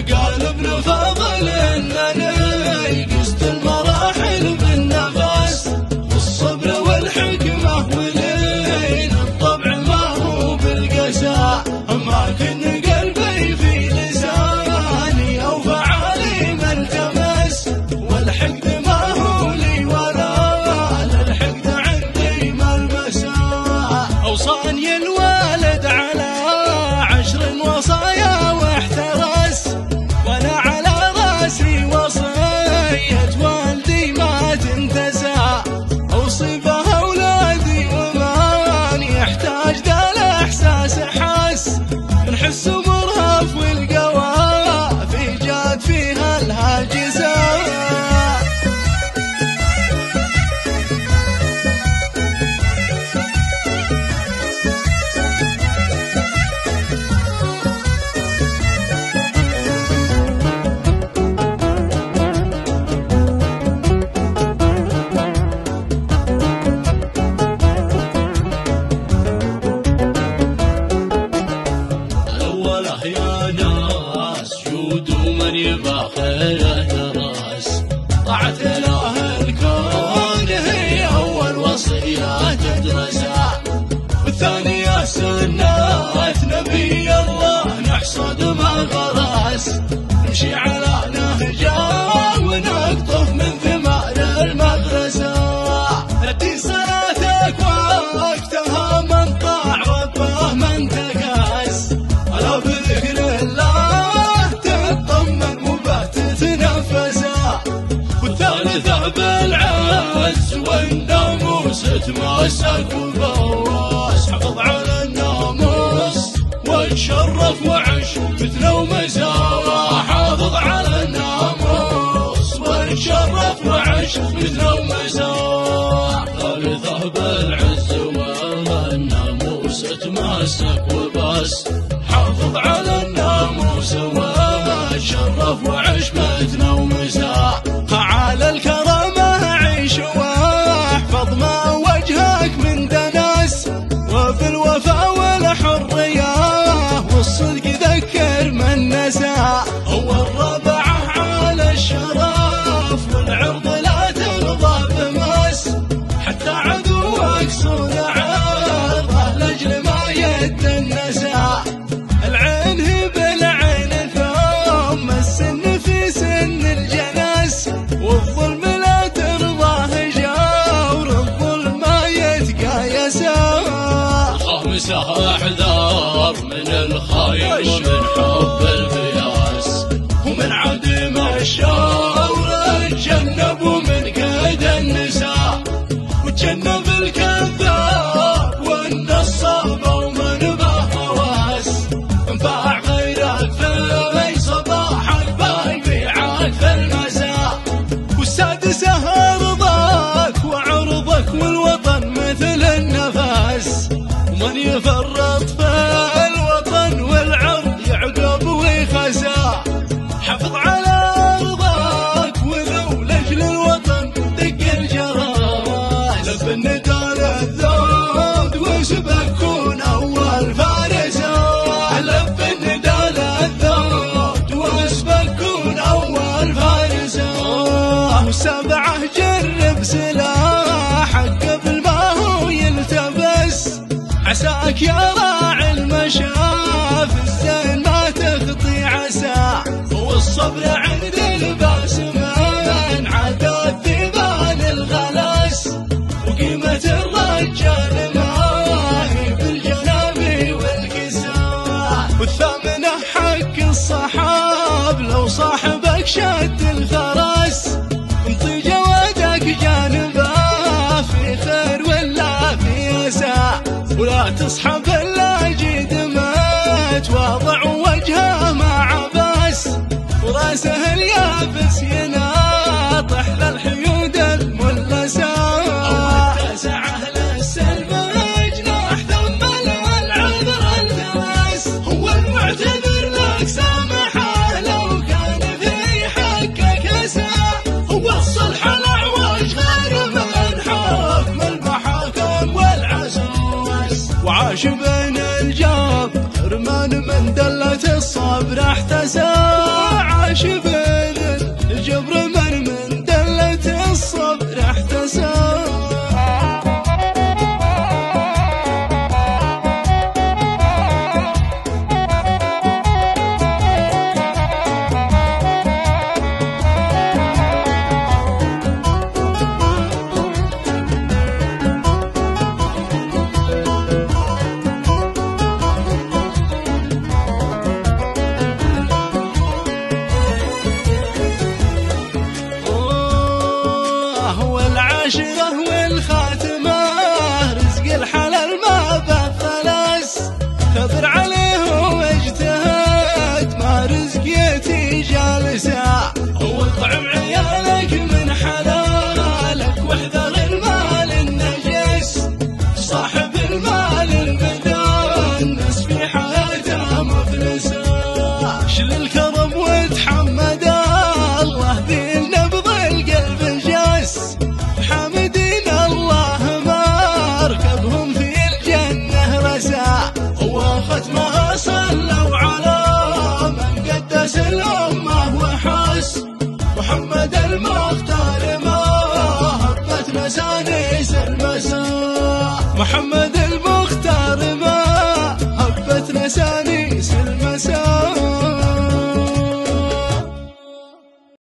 قال ابن فاضل انني قست المراحل بالنفس والصبر والحكمة ولين الطبع ما هو بالقسى ما كن قلبي في لساني او فعالي ملتمس والحقد ما هو لي ولا للحقد عندي ملمسا اوصاني الوالد على 10 وصايا واحترس وانا على راسي وصية والدي ما تنتسى اوصي بها اولادي ومن يحتاج ذا الاحساس احس نحس مرهف والقوى في جات فيها الهاجسه يا ناس جودوا من يبغى خير راس طاعة إله الكون هي أول وصية تدرسها والثانية سنة نبي الله نحصد ما غرس نمشي على نهجه ونقطف من ثمار المدرسة أدي صلاتك وقتها من طاع ربه من تكاس ألا بذكر الله تطمن وبه تتنفسا والثالثة بالعز والناموس تمسك وبواس حفظ على الناموس وتشرف وعش مثل ومساء حافظ على الناموس وتشرف وعش مثل ومساء ثالثة بالعز والناموس تمسك وبس حافظ على الناموس وتشرف وعش مثل ومساء على الكرامة عيش واحفظ ما وجهك من دنس وفي الوفاء والحرية والصدق ذكر من نسى هو الرابعة على الشرف والعرض لا ترضى بمس حتى عدوك صون عرضه لأجل ما يتنسى العين هي بالعين ثم السن في سن الجنس والظلم لا ترضاه جور الظلم ما يتقايسا الخامسة احذار من الخاين ومن حب البياس ومن عدم الشر اتجنب من كيد النساء وتجنب الكذاب والنصاب ومن به هواس انفع غيرك في صباحك بيبيعك في المساء والسادسة رضاك وعرضك والوطن مثل النفس ومن يفرط في الوطن والعرض يعقب ويخسى حفظ على أرضك ولو لأجل الوطن دق الجراس لف الندى للذود وسبك كون أول فارسة لف الندى للذود وسبك كون أول فارسة والسبعة جرب سلاحك قبل ما هو يلتبس عساك يا راعي المشاف الزين ما تخطي عسى والصبر عند الباس من عدا الذبان الغلس وقيمة الرجال ما هي بالجناب والكساء والثامنة حق الصحاب لو صاحبك شد الفرس انطي جوادك جانبه في خير ولا في يساء ولا تصحب الا جيد مات واضع وجهه مع عباس وراسه اليابس يناطح للحيود الملسا التاسعة للسلم جناح ثم العذر التمس هو المعتذر لك سامحه لو كان في حقك اساء هو الصلح الاعوج غير من حكم المحاكم والعساس وعاش بين الجاب حرمان من دلة الصبر احتسى عاش بين الجبر من دلة الصبر احتسب. والعاشرة والخاتمة رزق الحلال ما بثلث، ثبر عليه واجتهد ما رزقيتي جالسة، واطعم عيالك من حلالك واحذر المال النجس، صاحب المال المدنس في حياته مفلسة. شل الكرم وتحمد الله بالنبض القلب الجس، حامدين الله ما ركبهم في الجنة رسا، وختمها صلوا على من قدس الأمة وحس، محمد المختار ما هبت مسانيس المساء. محمد